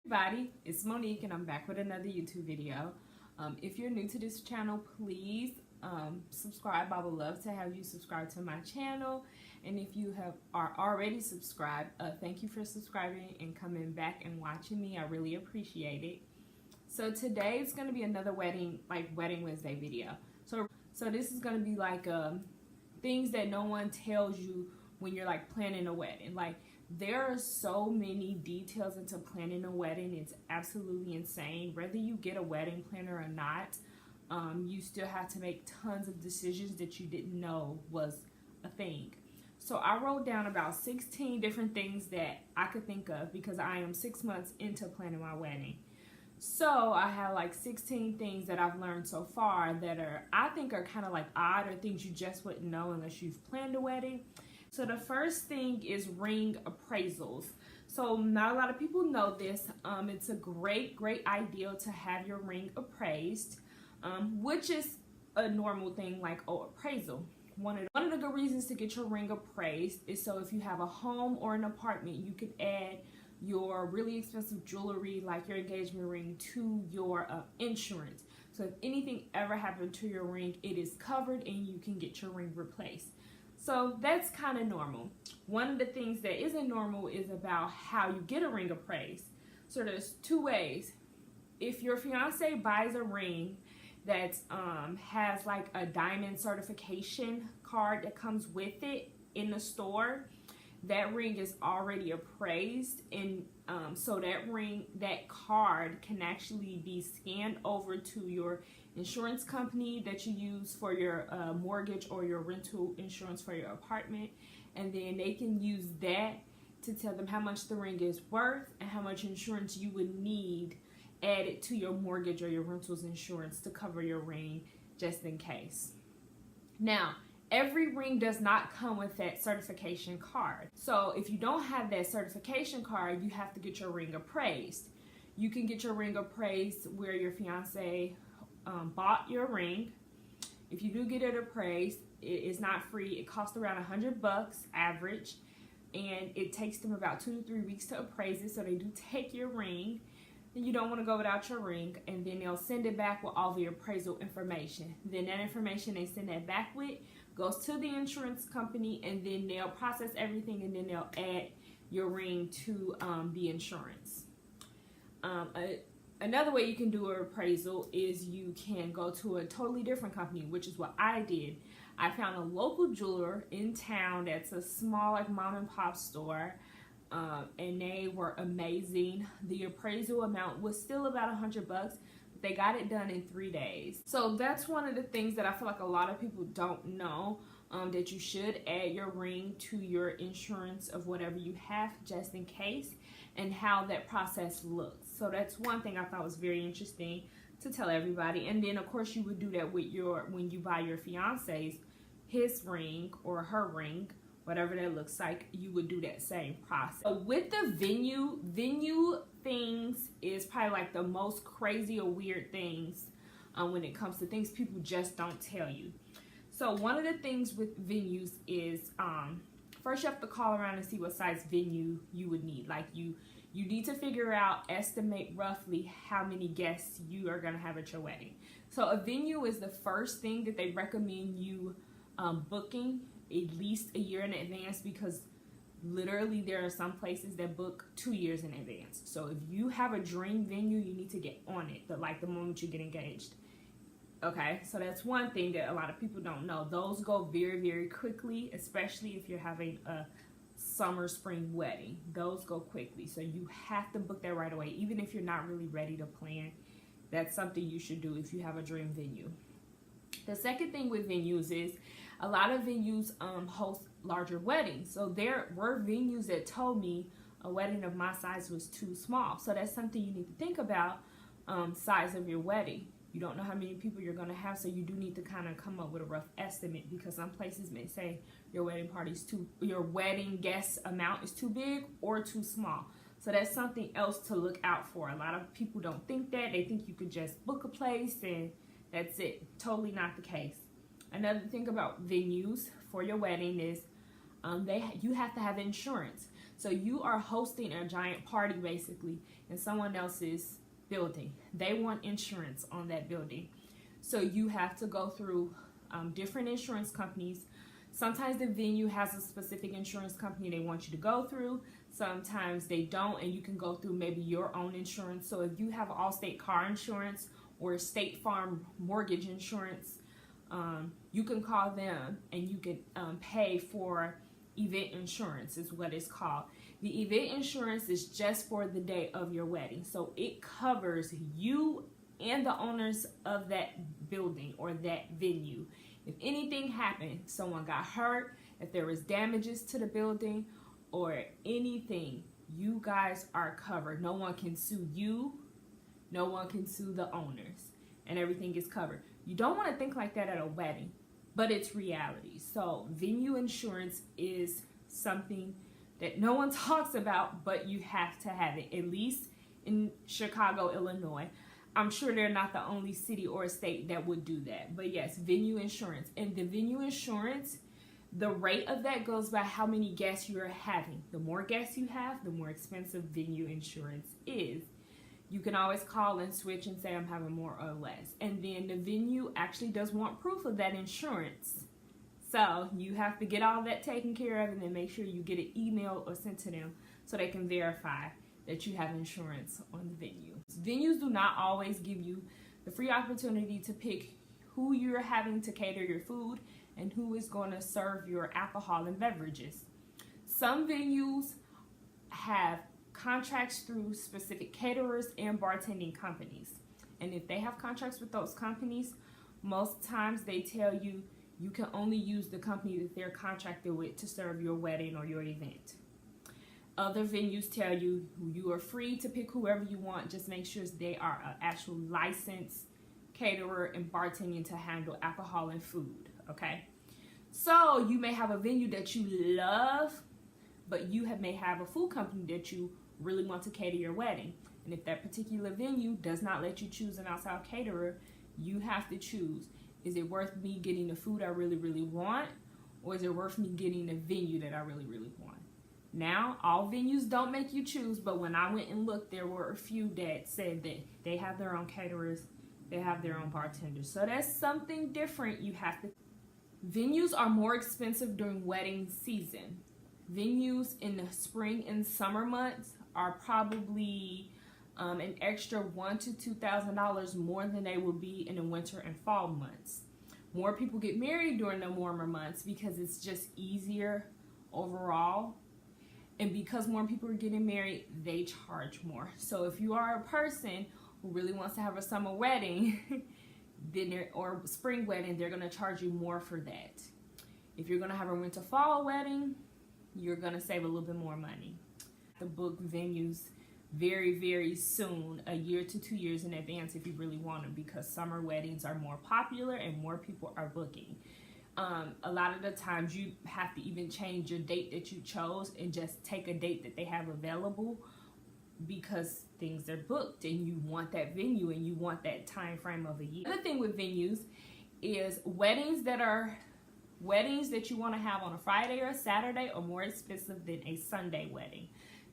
Everybody, it's Monique and I'm back with another YouTube video. If you're new to this channel, please subscribe. I would love to have you subscribe to my channel, and if you are already subscribed, thank you for subscribing and coming back and watching me. I really appreciate it. So today it's going to be another Wedding Wednesday video. So this is going to be like things that no one tells you when you're like planning a wedding. Like, there are so many details into planning a wedding. It's absolutely insane. Whether you get a wedding planner or not, you still have to make tons of decisions that you didn't know was a thing. So I wrote down about 16 different things that I could think of because I am 6 months into planning my wedding. So I have like 16 things that I've learned so far that I think are kind of like odd, or things you just wouldn't know unless you've planned a wedding. So the first thing is ring appraisals. So not a lot of people know this. It's a great idea to have your ring appraised, which is a normal thing, like appraisal. One of the good reasons to get your ring appraised is so if you have a home or an apartment, you can add your really expensive jewelry like your engagement ring to your insurance. So if anything ever happened to your ring, it is covered and you can get your ring replaced. So that's kind of normal. One of the things that isn't normal is about how you get a ring appraised. So there's two ways. If your fiance buys a ring that has like a diamond certification card that comes with it in the store, that ring is already appraised, and so that card can actually be scanned over to your insurance company that you use for your mortgage or your rental insurance for your apartment, and then they can use that to tell them how much the ring is worth and how much insurance you would need added to your mortgage or your rental's insurance to cover your ring just in case. Now, every ring does not come with that certification card. So if you don't have that certification card, you have to get your ring appraised. You can get your ring appraised where your fiance bought your ring. If you do get it appraised, it is not free. It costs around $100 average, and it takes them about 2 to 3 weeks to appraise it. So they do take your ring. You don't want to go without your ring, and then they'll send it back with all the appraisal information. Then that information they send that back with goes to the insurance company, and then they'll process everything, and then they'll add your ring to the insurance. Another way you can do an appraisal is you can go to a totally different company, which is what I did. I found a local jeweler in town that's a small like mom and pop store, and they were amazing. The appraisal amount was still about $100, but they got it done in 3 days. So that's one of the things that I feel like a lot of people don't know, that you should add your ring to your insurance of whatever you have just in case, and how that process looks. So that's one thing I thought was very interesting to tell everybody. And then of course you would do that with when you buy your fiance's his ring or her ring, whatever that looks like, you would do that same process. So with the venue things is probably like the most crazy or weird things when it comes to things people just don't tell you. So one of the things with venues is first you have to call around and see what size venue you would need. Like you need to figure out, estimate roughly how many guests you are going to have at your wedding. So a venue is the first thing that they recommend you booking at least a year in advance, because literally there are some places that book 2 years in advance. So if you have a dream venue, you need to get on it the moment you get engaged. Okay, so that's one thing that a lot of people don't know. Those go very quickly, especially if you're having a summer spring wedding. Those go quickly, so you have to book that right away. Even if you're not really ready to plan, that's something you should do if you have a dream venue. The second thing with venues is a lot of venues host larger weddings. So there were venues that told me a wedding of my size was too small. So that's something you need to think about, size of your wedding. You don't know how many people you're going to have, so you do need to kind of come up with a rough estimate, because some places may say your wedding guest amount is too big or too small. So that's something else to look out for. A lot of people don't think that. They think you could just book a place and that's it. Totally not the case. Another thing about venues for your wedding is you have to have insurance. So you are hosting a giant party basically. in someone else's building. They want insurance on that building. So you have to go through different insurance companies. Sometimes the venue has a specific insurance company they want you to go through. Sometimes they don't, and you can go through maybe your own insurance. So if you have Allstate car insurance or State Farm mortgage insurance, you can call them and you can pay for event insurance is what it's called. The event insurance is just for the day of your wedding. So it covers you and the owners of that building or that venue. If anything happened, someone got hurt, if there was damages to the building or anything, you guys are covered. No one can sue you. No one can sue the owners, and everything is covered. You don't want to think like that at a wedding, but it's reality. So venue insurance is something that no one talks about, but you have to have it, at least in Chicago, Illinois. I'm sure they're not the only city or state that would do that. But yes, venue insurance. And the venue insurance, the rate of that goes by how many guests you're having. The more guests you have, the more expensive venue insurance is. You can always call and switch and say I'm having more or less. And then the venue actually does want proof of that insurance. So you have to get all that taken care of and then make sure you get an email or sent to them so they can verify that you have insurance on the venue. Venues do not always give you the free opportunity to pick who you're having to cater your food and who is going to serve your alcohol and beverages. Some venues have contracts through specific caterers and bartending companies. And if they have contracts with those companies, most times they tell you you can only use the company that they're contracted with to serve your wedding or your event. Other venues tell you you are free to pick whoever you want. Just make sure they are an actual licensed caterer and bartending to handle alcohol and food, okay? So you may have a venue that you love, but you may have a food company that you really want to cater your wedding. And if that particular venue does not let you choose an outside caterer, you have to choose. Is it worth me getting the food I really, really want? Or is it worth me getting the venue that I really, really want? Now, all venues don't make you choose, but when I went and looked, there were a few that said that they have their own caterers, they have their own bartenders. So that's something different you have to. Venues are more expensive during wedding season. Venues in the spring and summer months are probably an extra $1,000 to $2,000 more than they would be in the winter and fall months. More people get married during the warmer months because it's just easier overall. And because more people are getting married, they charge more. So if you are a person who really wants to have a summer wedding or spring wedding, they're going to charge you more for that. If you're going to have a winter fall wedding, you're going to save a little bit more money. To book venues very, very soon, a year to 2 years in advance if you really want them, because summer weddings are more popular and more people are booking. A lot of the times you have to even change your date that you chose and just take a date that they have available because things are booked and you want that venue and you want that time frame of a year. The other thing with venues is weddings that you want to have on a Friday or a Saturday are more expensive than a Sunday wedding.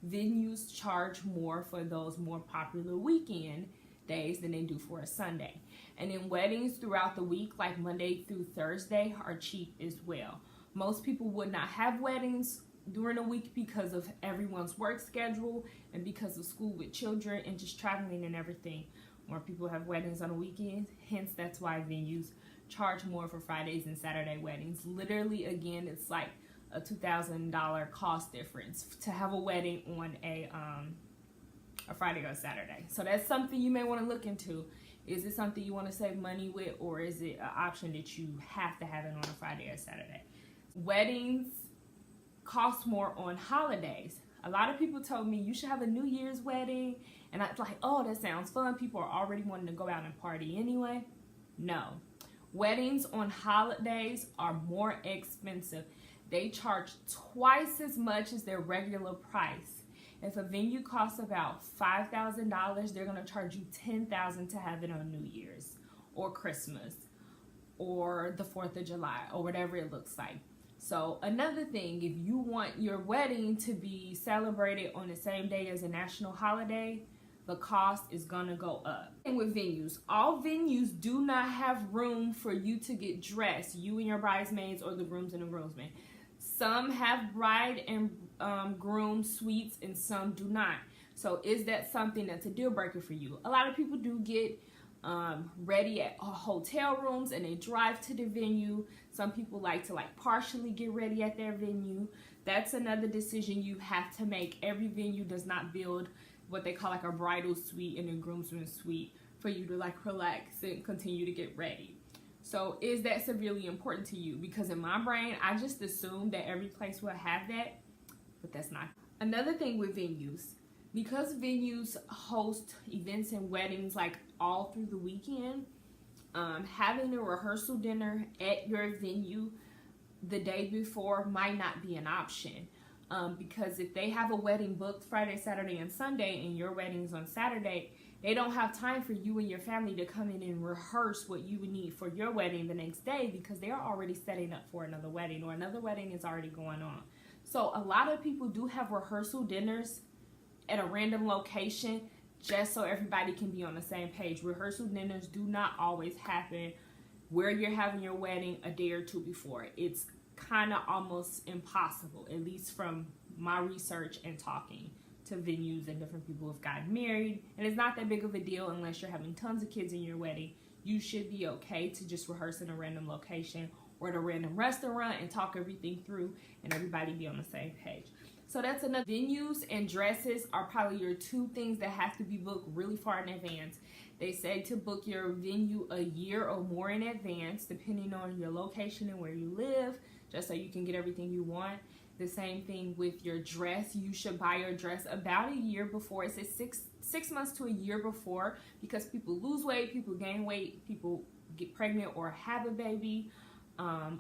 Venues charge more for those more popular weekend days than they do for a Sunday. And then weddings throughout the week, like Monday through Thursday, are cheap as well. Most people would not have weddings during the week because of everyone's work schedule and because of school with children and just traveling and everything. More people have weddings on the weekends, hence that's why venues charge more for Fridays and Saturday weddings. Literally, again, it's like a $2,000 cost difference to have a wedding on a Friday or Saturday. So that's something you may want to look into. Is it something you want to save money with, or is it an option that you have to have it on a Friday or Saturday? Weddings cost more on holidays. A lot of people told me you should have a New Year's wedding, and I was like, oh, that sounds fun. People are already wanting to go out and party anyway. No. Weddings on holidays are more expensive. They charge twice as much as their regular price. If a venue costs about $5,000, they're going to charge you $10,000 to have it on New Year's or Christmas or the 4th of July or whatever it looks like. So another thing, if you want your wedding to be celebrated on the same day as a national holiday, the cost is gonna go up. And with venues, all venues do not have room for you to get dressed, you and your bridesmaids or the grooms and the groomsmen. Some have bride and groom suites and some do not. So is that something that's a deal breaker for you? A lot of people do get ready at hotel rooms and they drive to the venue. Some people like to partially get ready at their venue. That's another decision you have to make. Every venue does not build what they call a bridal suite and a groomsman suite for you to relax and continue to get ready. So is that severely important to you? Because in my brain, I just assumed that every place will have that, but that's not. Another thing with venues, because venues host events and weddings all through the weekend, having a rehearsal dinner at your venue the day before might not be an option. Because if they have a wedding booked Friday, Saturday, and Sunday, and your wedding's on Saturday, they don't have time for you and your family to come in and rehearse what you would need for your wedding the next day, because they're already setting up for another wedding, or another wedding is already going on. So a lot of people do have rehearsal dinners at a random location just so everybody can be on the same page. Rehearsal dinners do not always happen where you're having your wedding a day or two before. It's kind of almost impossible, at least from my research and talking to venues and different people who've gotten married. And it's not that big of a deal unless you're having tons of kids in your wedding. You should be okay to just rehearse in a random location or at a random restaurant and talk everything through and everybody be on the same page. So that's another. Venues and dresses are probably your two things that have to be booked really far in advance. They say to book your venue a year or more in advance, depending on your location and where you live, just so you can get everything you want. The same thing with your dress. You should buy your dress about a year before. It says six months to a year before, because people lose weight, people gain weight, people get pregnant or have a baby.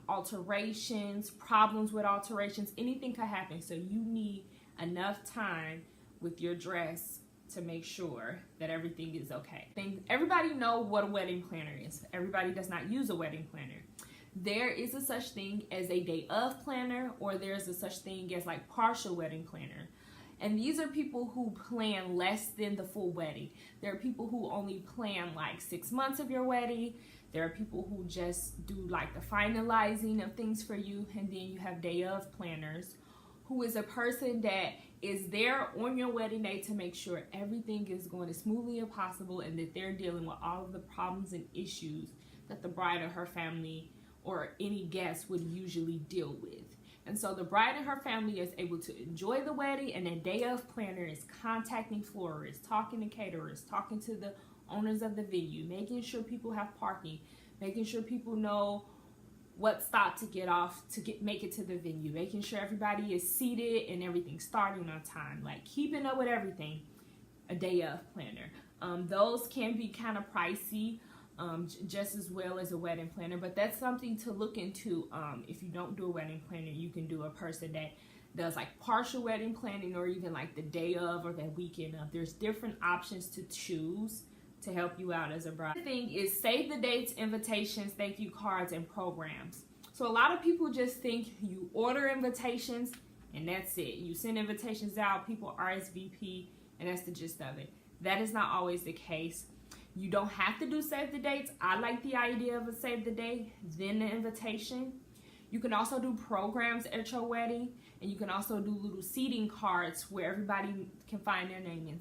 Alterations, problems with alterations, anything could happen. So you need enough time with your dress to make sure that everything is okay. Everybody know what a wedding planner is. Everybody does not use a wedding planner. There is a such thing as a day of planner, or there's a such thing as partial wedding planner. And these are people who plan less than the full wedding. There are people who only plan 6 months of your wedding. There are people who just do the finalizing of things for you. And then you have day of planners, who is a person that is there on your wedding day to make sure everything is going as smoothly as possible, and that they're dealing with all of the problems and issues that the bride or her family or any guest would usually deal with. And so the bride and her family is able to enjoy the wedding, and the day of planner is contacting florists, talking to caterers, talking to the owners of the venue, making sure people have parking, making sure people know what stop to get off to make it to the venue, making sure everybody is seated and everything starting on time, keeping up with everything. A day of planner. Those can be kind of pricey, just as well as a wedding planner, but that's something to look into. If you don't do a wedding planner, you can do a person that does partial wedding planning, or even the day of or that weekend of. There's different options to choose to help you out as a bride. The thing is, save the dates, invitations, thank you cards, and programs. So a lot of people just think you order invitations and that's it. You send invitations out, people RSVP, and that's the gist of it. That is not always the case. You don't have to do save the dates. I like the idea of a save the date, then the invitation. You can also do programs at your wedding, and you can also do little seating cards where everybody can find their name and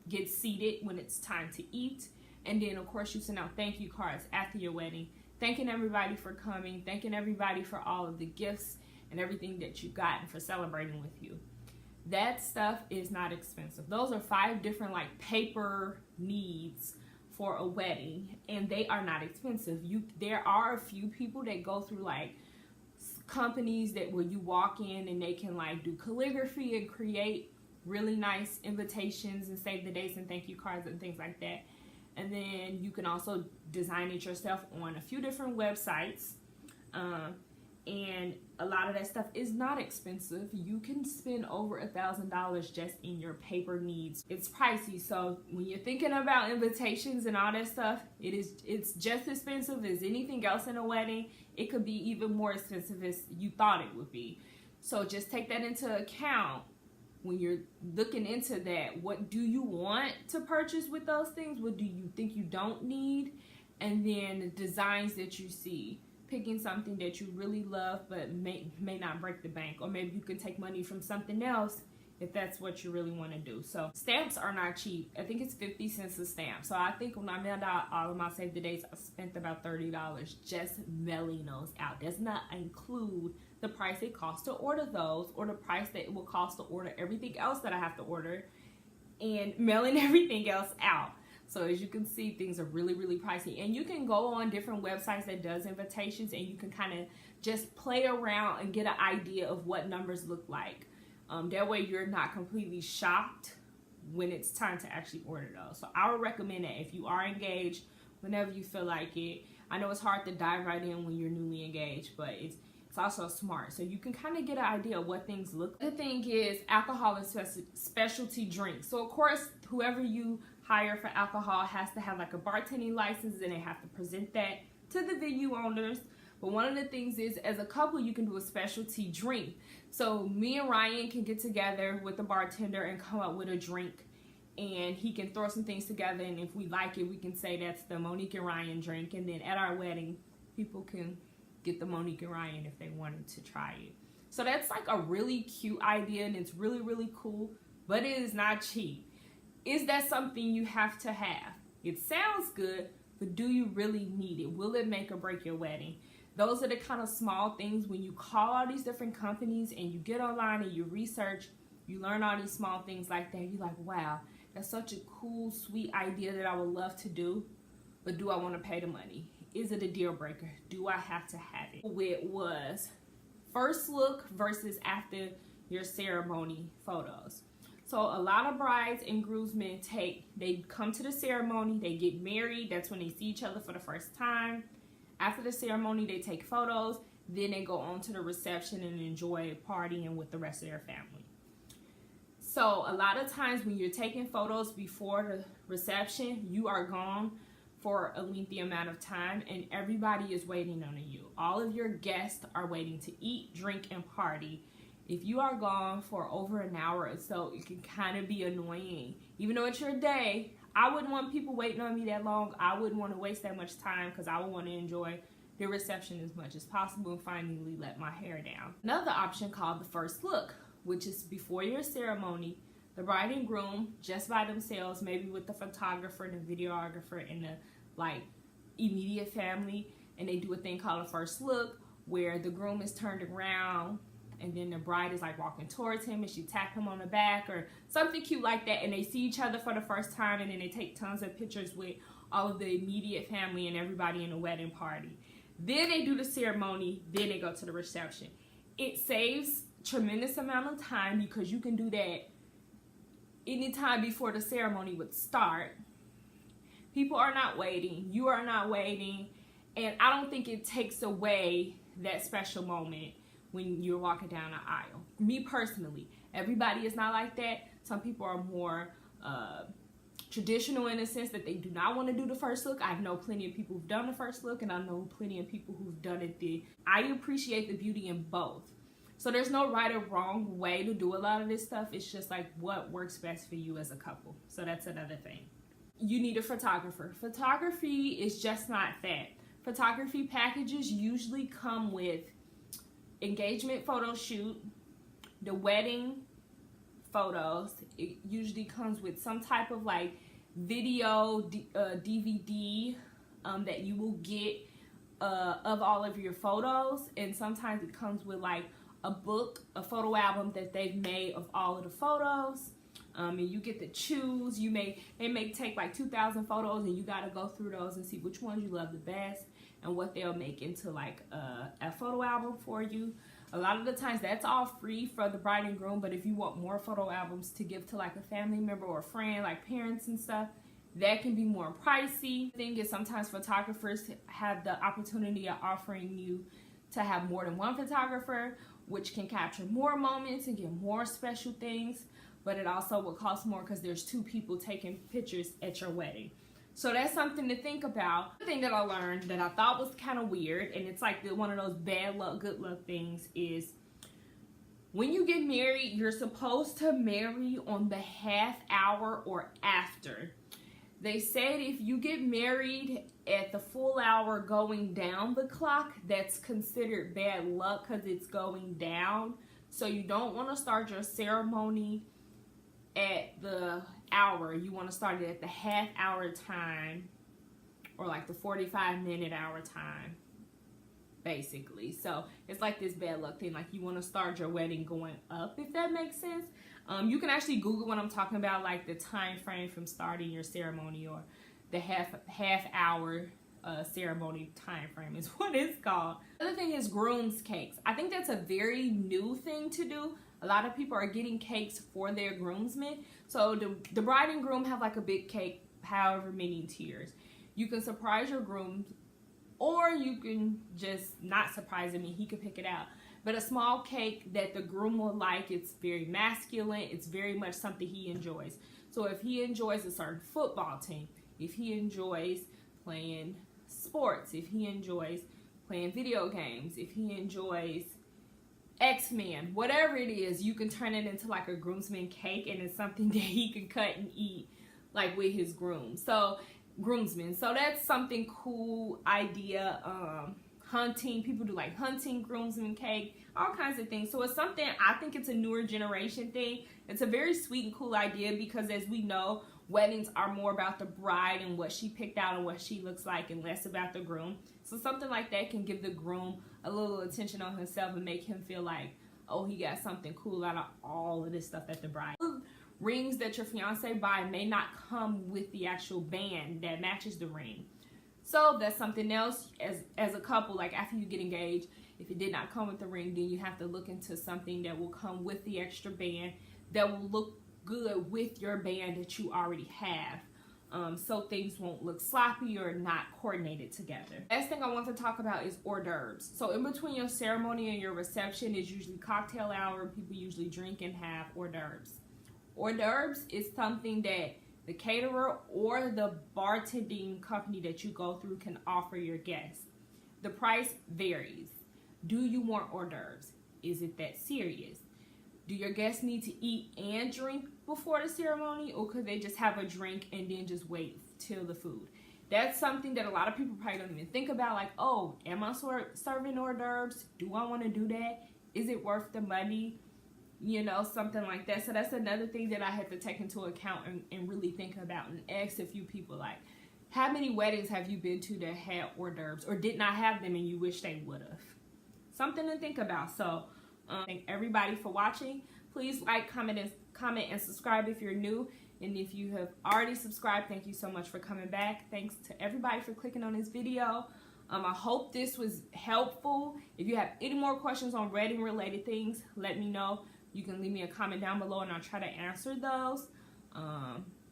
get seated when it's time to eat. And then, of course, you send out thank you cards after your wedding, thanking everybody for coming, thanking everybody for all of the gifts and everything that you got and for celebrating with you. That stuff is not expensive. Those are 5 different paper needs for a wedding, and they are not expensive. There are a few people that go through companies that where you walk in and they can do calligraphy and create really nice invitations and save the dates and thank you cards and things like that. And then you can also design it yourself on a few different websites. And a lot of that stuff is not expensive. You can spend over $1,000 just in your paper needs. It's pricey, so when you're thinking about invitations and all that stuff, it's just as expensive as anything else in a wedding. It could be even more expensive as you thought it would be. So just take that into account when you're looking into that, what do you want to purchase with those things? What do you think you don't need? And then the designs that you see, picking something that you really love but may not break the bank, or maybe you can take money from something else if that's what you really want to do. So stamps are not cheap. I think it's 50 cents a stamp. So I think when I mailed out all of my save the dates, I spent about $30 just mailing those out. Does not include the price it costs to order those, or the price that it will cost to order everything else that I have to order and mailing everything else out. So as you can see, things are really, really pricey. And you can go on different websites that does invitations, and you can kind of just play around and get an idea of what numbers look like. That way you're not completely shocked when it's time to actually order those. So I would recommend that if you are engaged, whenever you feel like it. I know it's hard to dive right in when you're newly engaged, but it's also smart. So you can kind of get an idea of what things look like. The thing is alcohol and specialty drinks. So of course, whoever you hire for alcohol has to have like a bartending license, and they have to present that to the venue owners. But one of the things is, as a couple, you can do a specialty drink. So me and Ryan can get together with the bartender and come up with a drink, and he can throw some things together, and if we like it, we can say that's the Monique and Ryan drink. And then at our wedding, people can get the Monique and Ryan if they wanted to try it. So that's like a really cute idea, and it's really, really cool, but it is not cheap. Is that something you have to have? It sounds good, but do you really need it? Will it make or break your wedding? Those are the kind of small things when you call all these different companies and you get online and you research, you learn all these small things like that. You're like, wow, that's such a cool, sweet idea that I would love to do, but do I want to pay the money? Is it a deal breaker? Do I have to have it? It was first look versus after your ceremony photos. So a lot of brides and groomsmen they come to the ceremony, they get married, that's when they see each other for the first time. After the ceremony, they take photos, then they go on to the reception and enjoy partying with the rest of their family. So a lot of times when you're taking photos before the reception, you are gone for a lengthy amount of time, and everybody is waiting on you. All of your guests are waiting to eat, drink, and party. If you are gone for over an hour or so, it can kind of be annoying. Even though it's your day, I wouldn't want people waiting on me that long. I wouldn't want to waste that much time, because I would want to enjoy the reception as much as possible and finally let my hair down. Another option called the first look, which is before your ceremony, the bride and groom just by themselves, maybe with the photographer and the videographer and the immediate family, and they do a thing called a first look where the groom is turned around and then the bride is walking towards him and she tapped him on the back or something cute like that, and they see each other for the first time, and then they take tons of pictures with all of the immediate family and everybody in the wedding party. Then they do the ceremony, then they go to the reception. It saves tremendous amount of time because you can do that anytime before the ceremony would start. People are not waiting, you are not waiting, and I don't think it takes away that special moment when you're walking down the aisle. Me personally, everybody is not like that. Some people are more traditional in the sense that they do not want to do the first look. I know plenty of people who've done the first look, and I know plenty of people who've done it I appreciate the beauty in both. So there's no right or wrong way to do a lot of this stuff. It's just what works best for you as a couple. So that's another thing. You need a photographer. Photography is just not that. Photography packages usually come with engagement photo shoot, the wedding photos. It usually comes with some type of video DVD that you will get of all of your photos, and sometimes it comes with a book, a photo album that they've made of all of the photos. And you get to choose. They may take 2,000 photos, and you got to go through those and see which ones you love the best and what they'll make into a photo album for you. A lot of the times that's all free for the bride and groom, but if you want more photo albums to give to a family member or a friend, parents and stuff, that can be more pricey. The thing is, sometimes photographers have the opportunity of offering you to have more than one photographer, which can capture more moments and get more special things, but it also will cost more because there's two people taking pictures at your wedding. So that's something to think about. The thing that I learned that I thought was kind of weird, and it's one of those bad luck, good luck things, is When you get married, you're supposed to marry on the half hour or after. They said if you get married at the full hour going down the clock, that's considered bad luck because it's going down. So you don't want to start your ceremony at the hour. You want to start it at the half hour time, or like the 45-minute hour time, basically. So it's like this bad luck thing. Like you want to start your wedding going up, if that makes sense. You can actually Google what I'm talking about, like the time frame from starting your ceremony, or the half hour ceremony time frame is what it's called. The other thing is groom's cakes. I think that's a very new thing to do. A lot of people are getting cakes for their groomsmen. So the bride and groom have like a big cake, however many tiers. You can surprise your groom, or you can just not surprise him and he could pick it out. But a small cake that the groom will like. It's very masculine. It's very much something he enjoys. So if he enjoys a certain football team, if he enjoys playing sports, if he enjoys playing video games, if he enjoys X-Men, whatever it is, you can turn it into like a groomsman cake, and it's something that he can cut and eat like with his groomsmen. So that's something cool idea. Hunting, people do like hunting groomsmen cake, all kinds of things. So it's something, I think it's a newer generation thing. It's a very sweet and cool idea because, as we know, weddings are more about the bride and what she picked out and what she looks like, and less about the groom. So something like that can give the groom a little attention on himself and make him feel like, oh, he got something cool out of all of this stuff that the bride. Rings that your fiance buy may not come with the actual band that matches the ring. So that's something else as a couple, like after you get engaged, if it did not come with the ring, then you have to look into something that will come with the extra band that will look good with your band that you already have. So things won't look sloppy or not coordinated together. Last thing I want to talk about is hors d'oeuvres. So in between your ceremony and your reception is usually cocktail hour. People usually drink and have hors d'oeuvres. Hors d'oeuvres is something that the caterer or the bartending company that you go through can offer your guests. The price varies. Do you want hors d'oeuvres? Is it that serious? Do your guests need to eat and drink before the ceremony, or could they just have a drink and then just wait till the food? That's something that a lot of people probably don't even think about, like, oh, am I serving hors d'oeuvres? Do I want to do that? Is it worth the money? You know, something like that. So that's another thing that I had to take into account and really think about, and ask a few people, like, how many weddings have you been to that had hors d'oeuvres or did not have them and you wish they would have? Something to think about. So thank everybody for watching. Please like, comment, and subscribe if you're new. And if you have already subscribed, thank you so much for coming back. Thanks to everybody for clicking on this video. I hope this was helpful. If you have any more questions on wedding related things, let me know. You can leave me a comment down below and I'll try to answer those.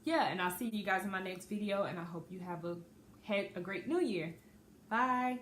Yeah, and I'll see you guys in my next video, and I hope you have a great new year. Bye.